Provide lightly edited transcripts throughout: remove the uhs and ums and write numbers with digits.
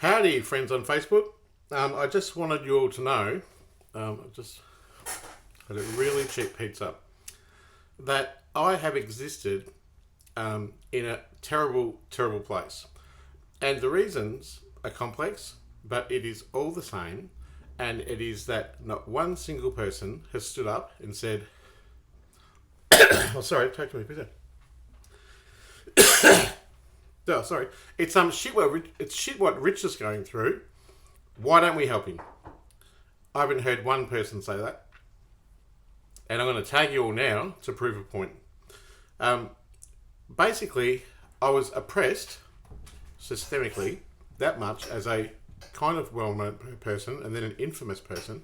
Howdy, friends on Facebook. I just wanted you all to know, I just had a really cheap pizza, that I have existed in a terrible, terrible place. And the reasons are complex, but it is all the same. And it is that not one single person has stood up and said, oh, sorry, take my pizza. Oh, sorry. It's shit what Rich is going through. Why don't we help him? I haven't heard one person say that. And I'm going to tag you all now to prove a point. Basically, I was oppressed systemically that much as a kind of well-known person and then an infamous person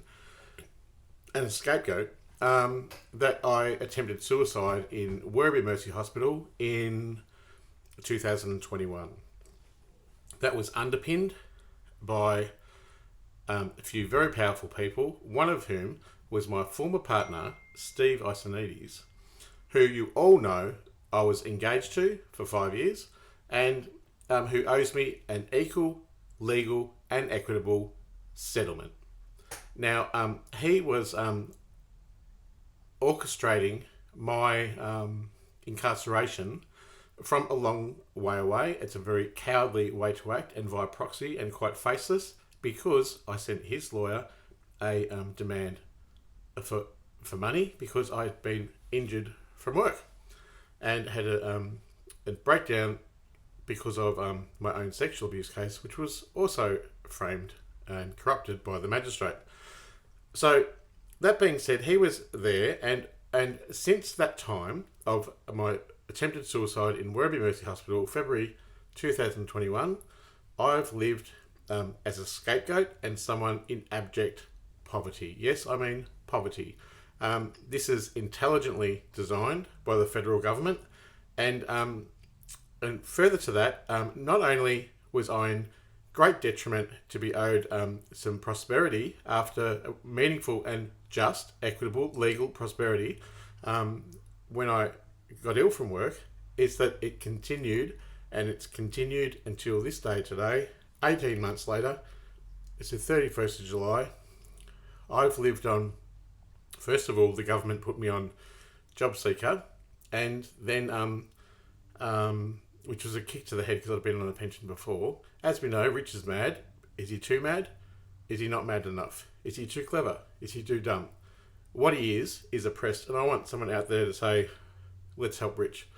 and a scapegoat that I attempted suicide in Werribee Mercy Hospital in 2021. That was underpinned by a few very powerful people, one of whom was my former partner, siasonidis, who you all know I was engaged to for 5 years and who owes me an equal, legal and equitable settlement. Now, he was orchestrating my incarceration from a long way away. It's a very cowardly way to act and via proxy and quite faceless because I sent his lawyer a demand for money because I had been injured from work and had a breakdown because of my own sexual abuse case, which was also framed and corrupted by the magistrate. So that being said, he was there, and since that time of my attempted suicide in Werribee Mercy Hospital, February 2021, I've lived as a scapegoat and someone in abject poverty. Yes, I mean poverty. This is intelligently designed by the federal government, and further to that, not only was I in great detriment to be owed some prosperity after a meaningful and just, equitable, legal prosperity when I got ill from work, is that it continued, and it's continued until this day today, 18 months later. It's the 31st of July. I've lived on, first of all, the government put me on Job Seeker, and then, which was a kick to the head because I'd been on a pension before. As we know, Rich is mad. Is he too mad? Is he not mad enough? Is he too clever? Is he too dumb? What he is oppressed, and I want someone out there to say, let's help Rich.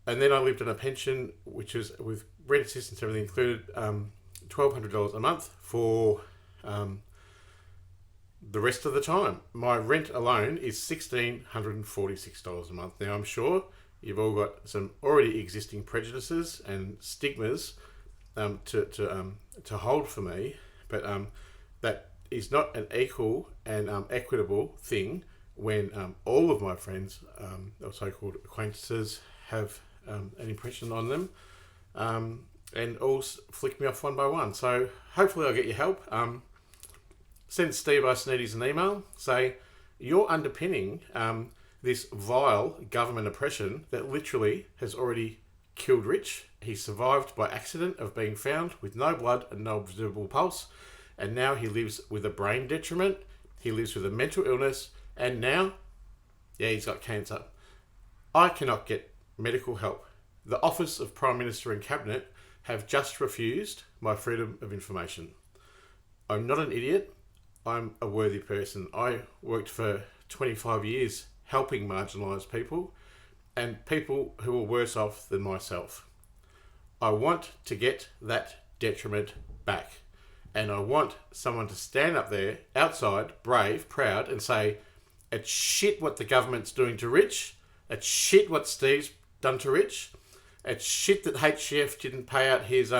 And then I lived on a pension, which was with rent assistance, everything included, $1,200 a month for the rest of the time. My rent alone is $1,646 a month. Now, I'm sure you've all got some already existing prejudices and stigmas to hold for me, but that is not an equal and equitable thing when all of my friends, or so-called acquaintances, have an impression on them and all flick me off one by one. So hopefully I'll get your help. Send siasonidis an email, say, you're underpinning this vile government oppression that literally has already killed Rich. He survived by accident of being found with no blood and no observable pulse, and now he lives with a brain detriment, he lives with a mental illness, and now, he's got cancer. I cannot get medical help. The Office of Prime Minister and Cabinet have just refused my freedom of information. I'm not an idiot. I'm a worthy person. I worked for 25 years helping marginalised people and people who are worse off than myself. I want to get that detriment back. And I want someone to stand up there, outside, brave, proud, and say, it's shit what the government's doing to Rich. It's shit what Steve's done to Rich. It's shit that HCF didn't pay out his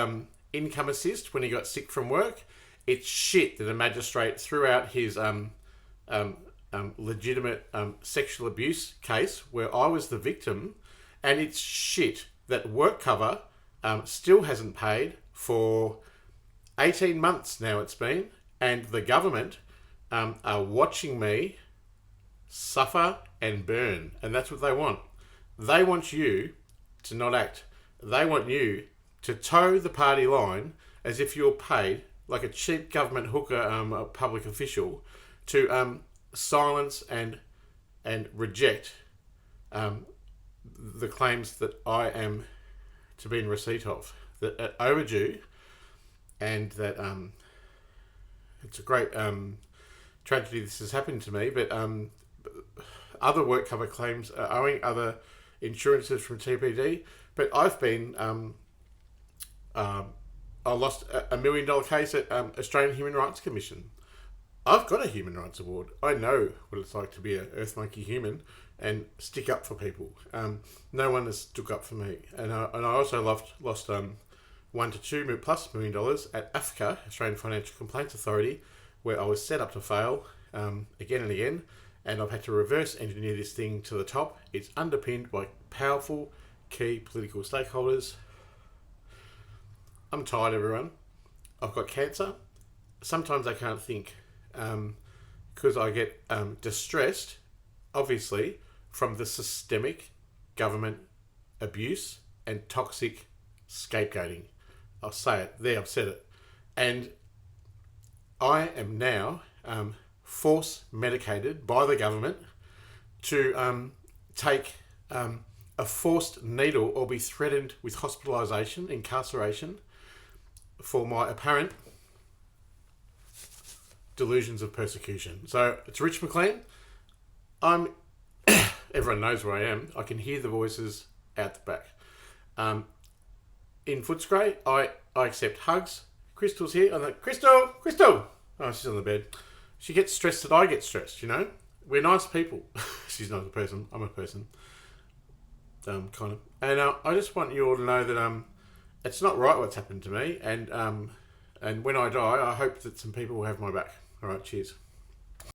income assist when he got sick from work. It's shit that a magistrate threw out his legitimate sexual abuse case where I was the victim. And it's shit that WorkCover still hasn't paid for 18 months now it's been. And the government are watching me suffer and burn. And that's what they want. They want you to not act. They want you to toe the party line as if you're paid like a cheap government hooker, a public official, to silence and reject the claims that I am to be in receipt of, that are overdue, and that it's a great tragedy this has happened to me, but other work cover claims are owing other insurances from TPD, but I've been I lost a $1 million case at Australian Human Rights Commission. I've got a human rights award. I know what it's like to be an earth monkey human and stick up for people. No one has stuck up for me, and I also lost $1 to $2+ million at AFCA, Australian Financial Complaints Authority, where I was set up to fail again and again, and I've had to reverse engineer this thing to the top. It's underpinned by powerful key political stakeholders. I'm tired, everyone. I've got cancer. Sometimes I can't think because I get distressed, obviously, from the systemic government abuse and toxic scapegoating. I'll say it. There, I've said it. And I am now force medicated by the government to take a forced needle or be threatened with hospitalisation, incarceration, for my apparent delusions of persecution. So it's Rich Mclean. Everyone knows where I am. I can hear the voices out the back. In Footscray, I accept hugs. Crystal's here. I'm like, Crystal! Oh, she's on the bed. She gets stressed that I get stressed, you know? We're nice people. She's not a person. I'm a person. Kind of. And I just want you all to know that it's not right what's happened to me. And when I die, I hope that some people will have my back. All right, cheers.